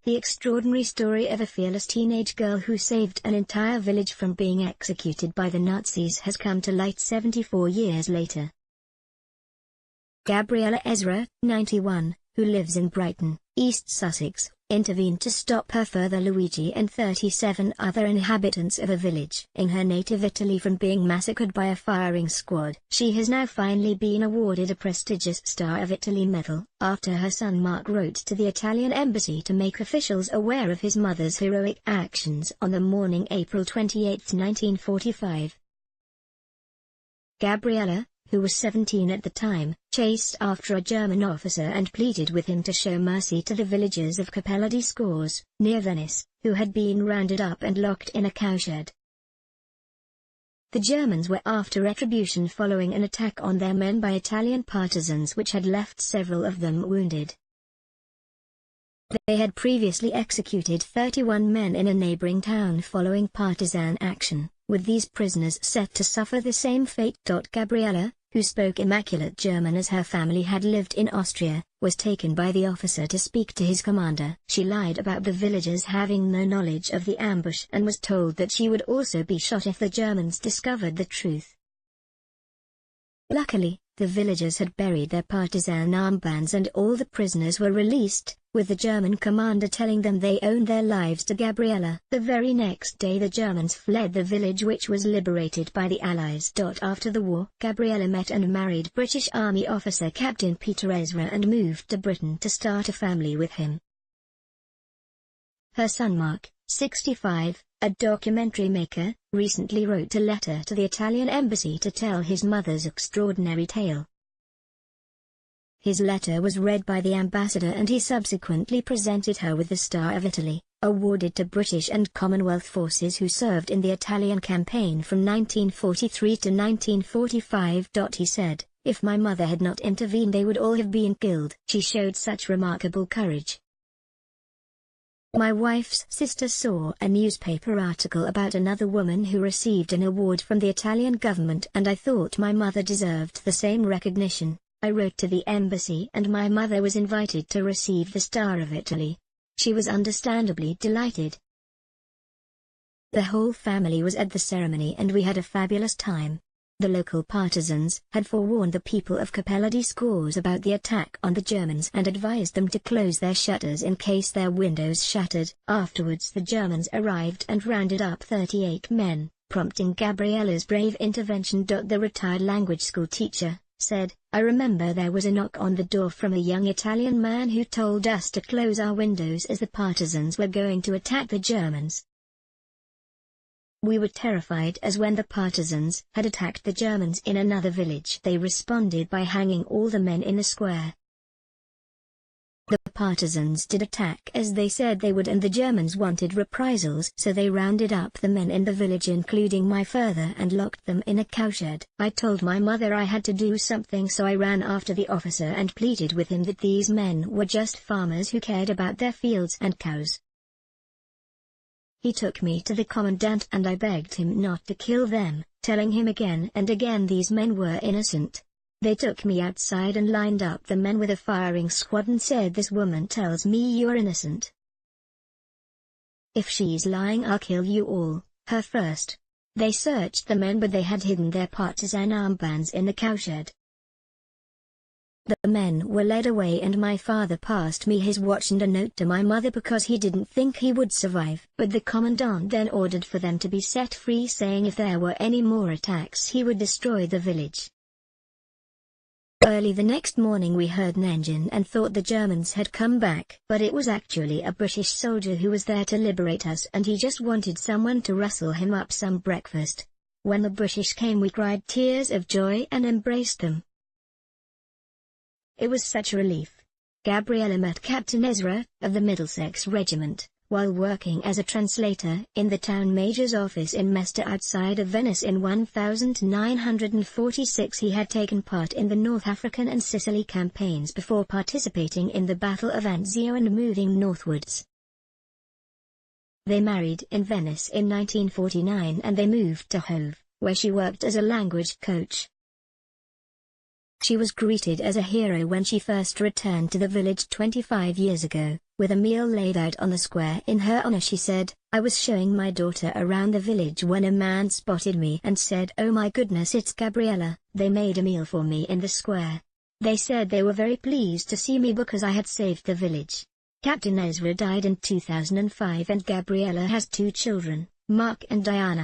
The extraordinary story of a fearless teenage girl who saved an entire village from being executed by the Nazis has come to light 74 years later. Gabriella Ezra, 91, who lives in Brighton, East Sussex, intervened to stop her father Luigi and 37 other inhabitants of a village in her native Italy from being massacred by a firing squad. She has now finally been awarded a prestigious Star of Italy medal, after her son Mark wrote to the Italian embassy to make officials aware of his mother's heroic actions on the morning April 28, 1945. Gabriella, who was 17 at the time, chased after a German officer and pleaded with him to show mercy to the villagers of Cappella di Scores, near Venice, who had been rounded up and locked in a cowshed. The Germans were after retribution following an attack on their men by Italian partisans which had left several of them wounded. They had previously executed 31 men in a neighboring town following partisan action, with these prisoners set to suffer the same fate. Gabriella, who spoke immaculate German as her family had lived in Austria, was taken by the officer to speak to his commander. She lied about the villagers having no knowledge of the ambush and was told that she would also be shot if the Germans discovered the truth. Luckily, the villagers had buried their partisan armbands and all the prisoners were released, with the German commander telling them they owned their lives to Gabriella. The very next day the Germans fled the village which was liberated by the Allies. After the war, Gabriella met and married British Army officer Captain Peter Ezra and moved to Britain to start a family with him. Her son Mark, 65, a documentary maker, recently wrote a letter to the Italian embassy to tell his mother's extraordinary tale. His letter was read by the ambassador and he subsequently presented her with the Star of Italy, awarded to British and Commonwealth forces who served in the Italian campaign from 1943 to 1945. He said, "If my mother had not intervened they would all have been killed." She showed such remarkable courage. My wife's sister saw a newspaper article about another woman who received an award from the Italian government and I thought my mother deserved the same recognition. I wrote to the embassy and my mother was invited to receive the Star of Italy. She was understandably delighted. The whole family was at the ceremony and we had a fabulous time. The local partisans had forewarned the people of Cappella di Scores about the attack on the Germans and advised them to close their shutters in case their windows shattered. Afterwards the Germans arrived and rounded up 38 men, prompting Gabriella's brave intervention. The retired language school teacher said, "I remember there was a knock on the door from a young Italian man who told us to close our windows as the partisans were going to attack the Germans. We were terrified as when the partisans had attacked the Germans in another village they responded by hanging all the men in the square. The partisans did attack as they said they would and the Germans wanted reprisals so they rounded up the men in the village including my father and locked them in a cowshed. I told my mother I had to do something so I ran after the officer and pleaded with him that these men were just farmers who cared about their fields and cows. He took me to the commandant and I begged him not to kill them, telling him again and again these men were innocent. They took me outside and lined up the men with a firing squad and said, 'This woman tells me you're innocent. If she's lying I'll kill you all, her first.' They searched the men but they had hidden their partisan armbands in the cowshed. The men were led away and my father passed me his watch and a note to my mother because he didn't think he would survive. But the commandant then ordered for them to be set free, saying if there were any more attacks he would destroy the village. Early the next morning we heard an engine and thought the Germans had come back. But it was actually a British soldier who was there to liberate us and he just wanted someone to rustle him up some breakfast. When the British came we cried tears of joy and embraced them. It was such a relief. Gabriella met Captain Ezra, of the Middlesex Regiment, while working as a translator in the town major's office in Mestre outside of Venice in 1946. He had taken part in the North African and Sicily campaigns before participating in the Battle of Anzio and moving northwards. They married in Venice in 1949 and they moved to Hove, where she worked as a language coach. She was greeted as a hero when she first returned to the village 25 years ago, With a meal laid out on the square in her honor, she said, "I was showing my daughter around the village when a man spotted me and said, 'Oh my goodness, it's Gabriella.' They made a meal for me in the square. They said they were very pleased to see me because I had saved the village." Captain Ezra died in 2005 and Gabriella has 2 children, Mark and Diana.